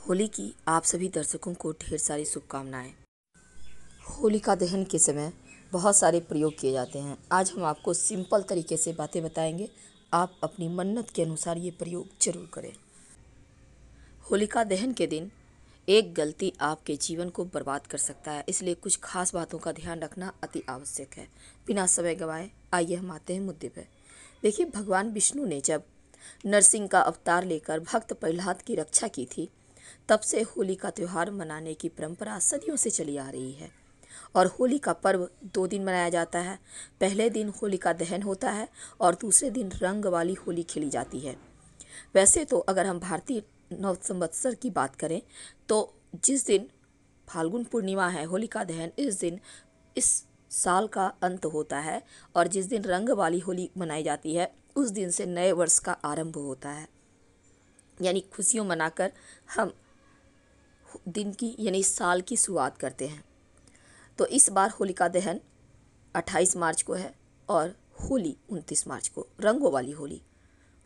होली की आप सभी दर्शकों को ढेर सारी शुभकामनाएं। होलिका दहन के समय बहुत सारे प्रयोग किए जाते हैं। आज हम आपको सिंपल तरीके से बातें बताएंगे। आप अपनी मन्नत के अनुसार ये प्रयोग जरूर करें। होलिका दहन के दिन एक गलती आपके जीवन को बर्बाद कर सकता है, इसलिए कुछ खास बातों का ध्यान रखना अति आवश्यक है। बिना समय गंवाए आइए हम आते हैं मुद्दे पर। देखिए, भगवान विष्णु ने जब नरसिंह का अवतार लेकर भक्त प्रहलाद की रक्षा की थी, तब से होली का त्यौहार मनाने की परंपरा सदियों से चली आ रही है। और होली का पर्व 2 दिन मनाया जाता है। पहले दिन होलिका दहन होता है और दूसरे दिन रंग वाली होली खेली जाती है। वैसे तो अगर हम भारतीय नव संवत्सर की बात करें तो जिस दिन फाल्गुन पूर्णिमा है, होलिका दहन इस दिन इस साल का अंत होता है, और जिस दिन रंग वाली होली मनाई जाती है उस दिन से नए वर्ष का आरंभ होता है। यानी खुशियों मनाकर हम दिन की यानी साल की शुरुआत करते हैं। तो इस बार होलिका दहन 28 मार्च को है और होली 29 मार्च को, रंगों वाली होली।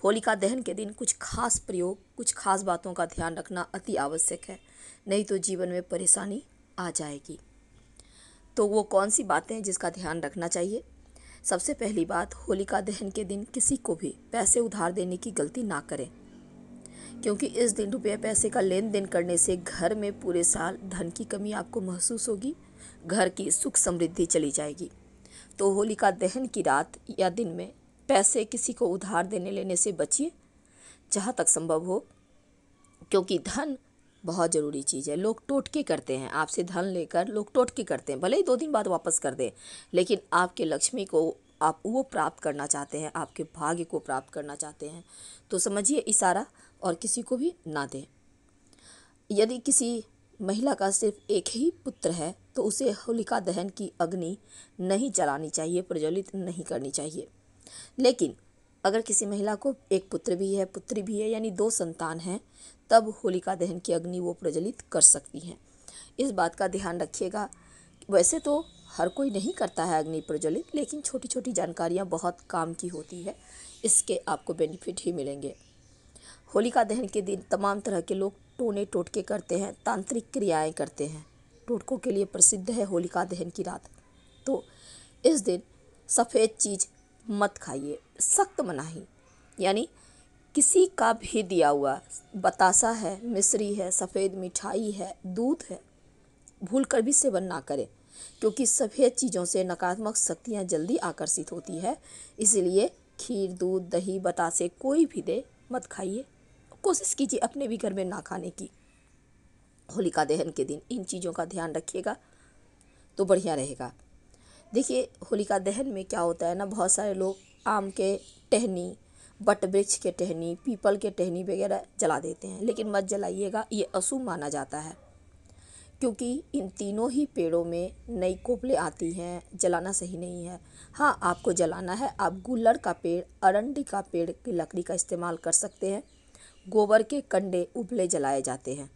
होलिका दहन के दिन कुछ खास प्रयोग, कुछ खास बातों का ध्यान रखना अति आवश्यक है, नहीं तो जीवन में परेशानी आ जाएगी। तो वो कौन सी बातें हैं जिसका ध्यान रखना चाहिए? सबसे पहली बात, होलिका दहन के दिन किसी को भी पैसे उधार देने की गलती ना करें, क्योंकि इस दिन रुपये पैसे का लेन देन करने से घर में पूरे साल धन की कमी आपको महसूस होगी, घर की सुख समृद्धि चली जाएगी। तो होलिका दहन की रात या दिन में पैसे किसी को उधार देने लेने से बचिए जहाँ तक संभव हो, क्योंकि धन बहुत ज़रूरी चीज़ है। लोग टोटके करते हैं, आपसे धन लेकर लोग टोटके करते हैं, भले ही 2 दिन बाद वापस कर दें, लेकिन आपके लक्ष्मी को आप वो प्राप्त करना चाहते हैं, आपके भाग्य को प्राप्त करना चाहते हैं, तो समझिए इशारा और किसी को भी ना दें। यदि किसी महिला का सिर्फ एक ही पुत्र है तो उसे होलिका दहन की अग्नि नहीं जलानी चाहिए, प्रज्वलित नहीं करनी चाहिए। लेकिन अगर किसी महिला को एक पुत्र भी है, पुत्री भी है, यानी 2 संतान हैं, तब होलिका दहन की अग्नि वो प्रज्वलित कर सकती हैं। इस बात का ध्यान रखिएगा। वैसे तो हर कोई नहीं करता है अग्नि प्रज्वलित, लेकिन छोटी छोटी जानकारियाँ बहुत काम की होती है, इसके आपको बेनिफिट ही मिलेंगे। होलिका दहन के दिन तमाम तरह के लोग टोने टोटके करते हैं, तांत्रिक क्रियाएं करते हैं। टोटकों के लिए प्रसिद्ध है होलिका दहन की रात। तो इस दिन सफ़ेद चीज़ मत खाइए, सख्त मनाही। यानी किसी का भी दिया हुआ बतासा है, मिश्री है, सफ़ेद मिठाई है, दूध है, भूल कर भी सेवन ना करें, क्योंकि सफ़ेद चीज़ों से नकारात्मक शक्तियाँ जल्दी आकर्षित होती है। इसलिए खीर, दूध, दही, बतासे कोई भी दे मत खाइए। कोशिश कीजिए अपने भी घर में ना खाने की। होलिका दहन के दिन इन चीज़ों का ध्यान रखिएगा तो बढ़िया रहेगा। देखिए, होलिका दहन में क्या होता है ना, बहुत सारे लोग आम के टहनी, बट वृक्ष के टहनी, पीपल के टहनी वगैरह जला देते हैं, लेकिन मत जलाइएगा, ये अशुभ माना जाता है, क्योंकि इन तीनों ही पेड़ों में नई कोपलें आती हैं, जलाना सही नहीं है। हाँ, आपको जलाना है, आप गुलड़ का पेड़, अरंडी का पेड़ की लकड़ी का इस्तेमाल कर सकते हैं। गोबर के कंडे उबले जलाए जाते हैं।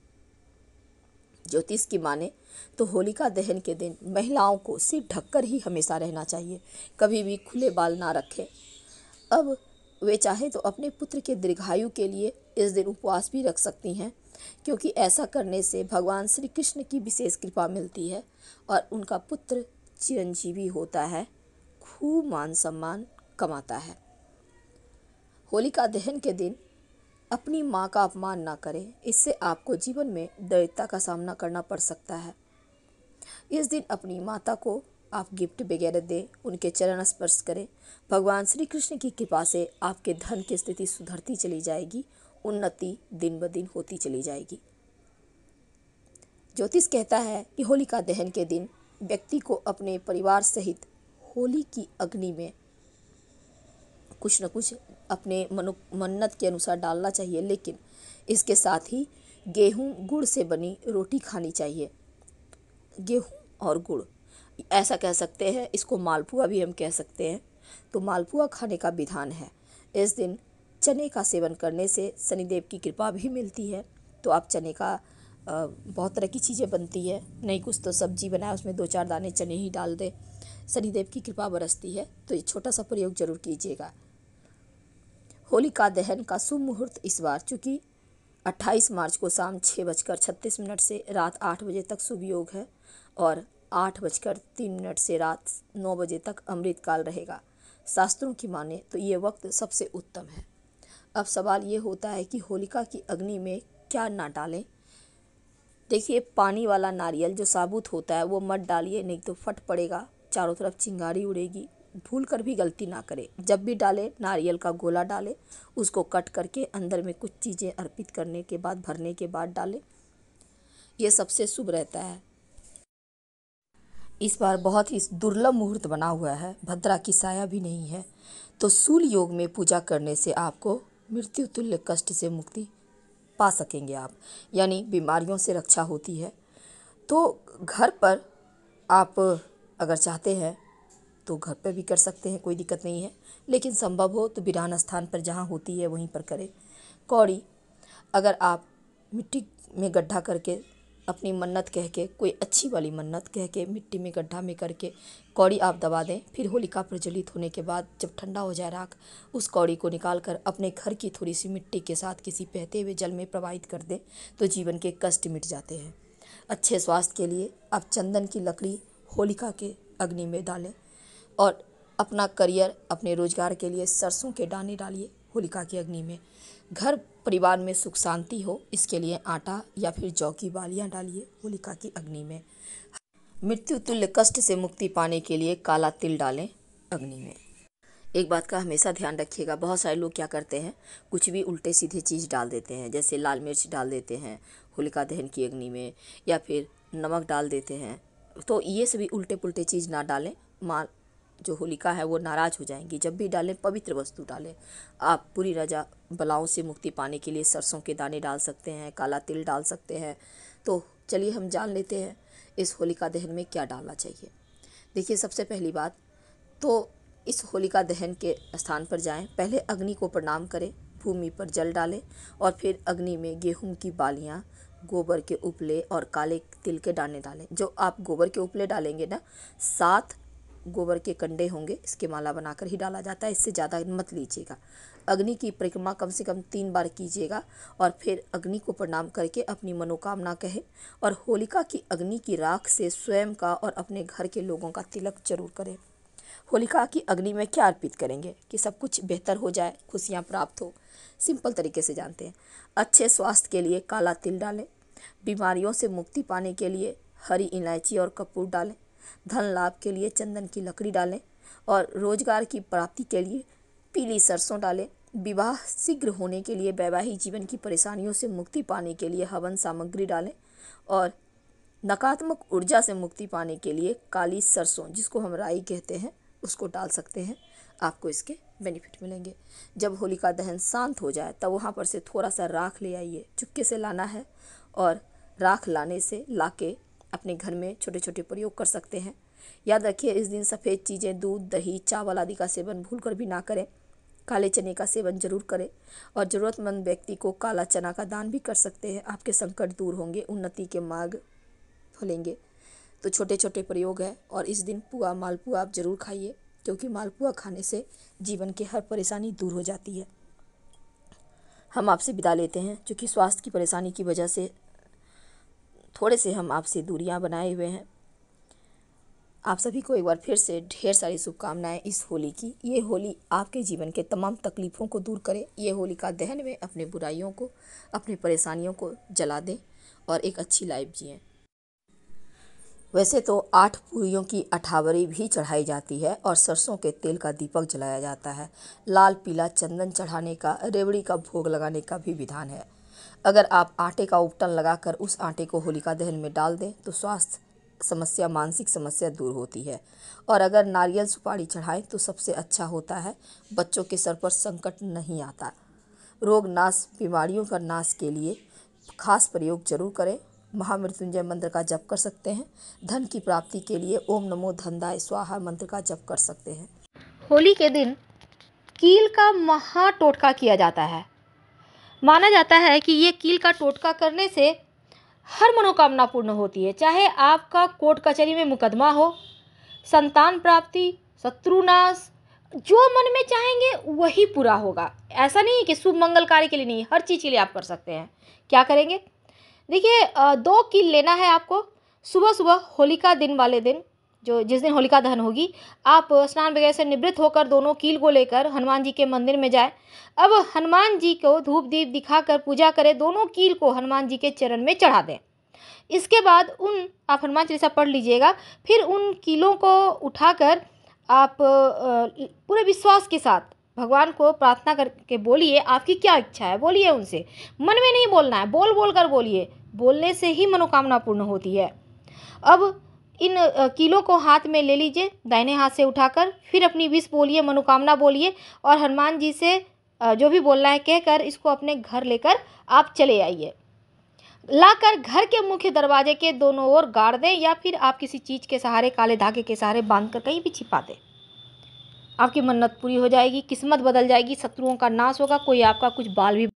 ज्योतिष की माने तो होलिका दहन के दिन महिलाओं को सिर ढककर ही हमेशा रहना चाहिए, कभी भी खुले बाल ना रखें। अब वे चाहे तो अपने पुत्र के दीर्घायु के लिए इस दिन उपवास भी रख सकती हैं, क्योंकि ऐसा करने से भगवान श्री कृष्ण की विशेष कृपा मिलती है और उनका पुत्र चिरंजीवी होता है, खूब मान सम्मान कमाता है। होलिका दहन के दिन अपनी माँ का अपमान ना करें, इससे आपको जीवन में दरिद्रता का सामना करना पड़ सकता है। इस दिन अपनी माता को आप गिफ्ट वगैरह दें, उनके चरण स्पर्श करें। भगवान श्री कृष्ण की कृपा से आपके धन की स्थिति सुधरती चली जाएगी, उन्नति दिन ब दिन होती चली जाएगी। ज्योतिष कहता है कि होलिका दहन के दिन व्यक्ति को अपने परिवार सहित होली की अग्नि में कुछ न कुछ अपने मन्नत के अनुसार डालना चाहिए, लेकिन इसके साथ ही गेहूं गुड़ से बनी रोटी खानी चाहिए। गेहूं और गुड़, ऐसा कह सकते हैं, इसको मालपुआ भी हम कह सकते हैं। तो मालपुआ खाने का विधान है। इस दिन चने का सेवन करने से शनिदेव की कृपा भी मिलती है। तो आप चने का बहुत तरह की चीज़ें बनती है, नहीं कुछ तो सब्जी बनाए, उसमें 2-4 दाने चने ही डाल दें, शनिदेव की कृपा बरसती है। तो ये छोटा सा प्रयोग जरूर कीजिएगा। होलिका दहन का शुभ मुहूर्त इस बार, चूँकि 28 मार्च को शाम 6:36 से रात 8 बजे तक शुभ योग है और 8:03 से रात 9 बजे तक अमृत काल रहेगा। शास्त्रों की माने तो ये वक्त सबसे उत्तम है। अब सवाल ये होता है कि होलिका की अग्नि में क्या ना डालें। देखिए, पानी वाला नारियल जो साबुत होता है वो मत डालिए, नहीं तो फट पड़ेगा, चारों तरफ चिंगारी उड़ेगी। भूल कर भी गलती ना करें। जब भी डालें नारियल का गोला डालें, उसको कट करके अंदर में कुछ चीज़ें अर्पित करने के बाद, भरने के बाद डालें। ये सबसे शुभ रहता है। इस बार बहुत ही दुर्लभ मुहूर्त बना हुआ है, भद्रा की साया भी नहीं है, तो शूल योग में पूजा करने से आपको मृत्यु तुल्य कष्ट से मुक्ति पा सकेंगे आप, यानी बीमारियों से रक्षा होती है। तो घर पर आप अगर चाहते हैं तो घर पर भी कर सकते हैं, कोई दिक्कत नहीं है, लेकिन संभव हो तो वीरान स्थान पर जहाँ होती है वहीं पर करें। कौड़ी, अगर आप मिट्टी में गड्ढा करके अपनी मन्नत कह के, कोई अच्छी वाली मन्नत कह के मिट्टी में गड्ढा में करके कौड़ी आप दबा दें, फिर होलिका प्रज्वलित होने के बाद जब ठंडा हो जाए राख, उस कौड़ी को निकाल कर अपने घर की थोड़ी सी मिट्टी के साथ किसी बहते हुए जल में प्रवाहित कर दें तो जीवन के कष्ट मिट जाते हैं। अच्छे स्वास्थ्य के लिए आप चंदन की लकड़ी होलिका के अग्नि में डालें और अपना करियर, अपने रोजगार के लिए सरसों के दाने डालिए होलिका की अग्नि में। घर परिवार में सुख शांति हो, इसके लिए आटा या फिर जौ की बालियाँ डालिए होलिका की अग्नि में। मृत्यु तुल्य कष्ट से मुक्ति पाने के लिए काला तिल डालें अग्नि में। एक बात का हमेशा ध्यान रखिएगा, बहुत सारे लोग क्या करते हैं, कुछ भी उल्टे सीधे चीज़ डाल देते हैं, जैसे लाल मिर्च डाल देते हैं होलिका दहन की अग्नि में, या फिर नमक डाल देते हैं। तो ये सभी उल्टे पुल्टे चीज़ ना डालें, माँ जो होलिका है वो नाराज़ हो जाएंगी। जब भी डालें पवित्र वस्तु डालें। आप पूरी रजा बलाओं से मुक्ति पाने के लिए सरसों के दाने डाल सकते हैं, काला तिल डाल सकते हैं। तो चलिए हम जान लेते हैं इस होलिका दहन में क्या डालना चाहिए। देखिए, सबसे पहली बात तो इस होलिका दहन के स्थान पर जाएं, पहले अग्नि को प्रणाम करें, भूमि पर जल डालें और फिर अग्नि में गेहूं की बालियां, गोबर के उपले और काले तिल के दाने डालें। जो आप गोबर के उपले डालेंगे ना, 7 गोबर के कंडे होंगे, इसके माला बनाकर ही डाला जाता है, इससे ज़्यादा मत लीजिएगा। अग्नि की परिक्रमा कम से कम 3 बार कीजिएगा और फिर अग्नि को प्रणाम करके अपनी मनोकामना कहें और होलिका की अग्नि की राख से स्वयं का और अपने घर के लोगों का तिलक जरूर करें। होलिका की अग्नि में क्या अर्पित करेंगे कि सब कुछ बेहतर हो जाए, खुशियाँ प्राप्त हो। सिंपल तरीके से जानते हैं। अच्छे स्वास्थ्य के लिए काला तिल डालें, बीमारियों से मुक्ति पाने के लिए हरी इलायची और कपूर डालें, धन लाभ के लिए चंदन की लकड़ी डालें और रोजगार की प्राप्ति के लिए पीली सरसों डालें। विवाह शीघ्र होने के लिए, वैवाहिक जीवन की परेशानियों से मुक्ति पाने के लिए हवन सामग्री डालें और नकारात्मक ऊर्जा से मुक्ति पाने के लिए काली सरसों, जिसको हम राई कहते हैं, उसको डाल सकते हैं। आपको इसके बेनिफिट मिलेंगे। जब होलिका दहन शांत हो जाए तब वहाँ पर से थोड़ा सा राख ले आइए, चुपके से लाना है और राख लाने से लाके अपने घर में छोटे छोटे प्रयोग कर सकते हैं। याद रखिए, इस दिन सफ़ेद चीज़ें, दूध, दही, चावल आदि का सेवन भूल कर भी ना करें। काले चने का सेवन जरूर करें और ज़रूरतमंद व्यक्ति को काला चना का दान भी कर सकते हैं। आपके संकट दूर होंगे, उन्नति के मार्ग खुलेंगे। तो छोटे छोटे प्रयोग है और इस दिन पुआ, मालपुआ आप ज़रूर खाइए, क्योंकि मालपुआ खाने से जीवन की हर परेशानी दूर हो जाती है। हम आपसे विदा लेते हैं, क्योंकि स्वास्थ्य की परेशानी की वजह से थोड़े से हम आपसे दूरियां बनाए हुए हैं। आप सभी को एक बार फिर से ढेर सारी शुभकामनाएं इस होली की। ये होली आपके जीवन के तमाम तकलीफ़ों को दूर करे। ये होलिका दहन में अपने बुराइयों को, अपनी परेशानियों को जला दें और एक अच्छी लाइफ जिएं। वैसे तो 8 पूरियों की अठावरी भी चढ़ाई जाती है और सरसों के तेल का दीपक जलाया जाता है। लाल पीला चंदन चढ़ाने का, रेवड़ी का भोग लगाने का भी विधान है। अगर आप आटे का उपटन लगाकर उस आटे को होलिका दहन में डाल दें तो स्वास्थ्य समस्या, मानसिक समस्या दूर होती है। और अगर नारियल सुपारी चढ़ाएं तो सबसे अच्छा होता है, बच्चों के सर पर संकट नहीं आता। रोग नाश, बीमारियों का नाश के लिए खास प्रयोग जरूर करें। महामृत्युंजय मंत्र का जप कर सकते हैं। धन की प्राप्ति के लिए ओम नमो धनदाय स्वाहा मंत्र का जप कर सकते हैं। होली के दिन कील का महा टोटका किया जाता है। माना जाता है कि ये कील का टोटका करने से हर मनोकामना पूर्ण होती है, चाहे आपका कोर्ट कचहरी में मुकदमा हो, संतान प्राप्ति, शत्रुनाश, जो मन में चाहेंगे वही पूरा होगा। ऐसा नहीं है कि शुभ मंगल कार्य के लिए नहीं, हर चीज़ के लिए आप कर सकते हैं। क्या करेंगे? देखिए 2 कील लेना है आपको। सुबह सुबह होलिका दिन वाले दिन, जो जिस दिन होलिका दहन होगी, आप स्नान वगैरह से निवृत्त होकर दोनों कील को लेकर हनुमान जी के मंदिर में जाए। अब हनुमान जी को धूप दीप दिखाकर पूजा करें, दोनों कील को हनुमान जी के चरण में चढ़ा दें। इसके बाद आप हनुमान चालीसा पढ़ लीजिएगा। फिर उन कीलों को उठाकर आप पूरे विश्वास के साथ भगवान को प्रार्थना करके बोलिए, आपकी क्या इच्छा है बोलिए उनसे। मन में नहीं बोलना है, बोल बोल कर बोलिए, बोलने से ही मनोकामना पूर्ण होती है। अब इन कीलों को हाथ में ले लीजिए, दाहिने हाथ से उठाकर, फिर अपनी विश बोलिए, मनोकामना बोलिए और हनुमान जी से जो भी बोलना है कहकर इसको अपने घर लेकर आप चले आइए। लाकर घर के मुख्य दरवाजे के दोनों ओर गाड़ दें या फिर आप किसी चीज़ के सहारे, काले धागे के सहारे बांध कर कहीं भी छिपा दें। आपकी मन्नत पूरी हो जाएगी, किस्मत बदल जाएगी, शत्रुओं का नाश होगा, कोई आपका कुछ बाल भी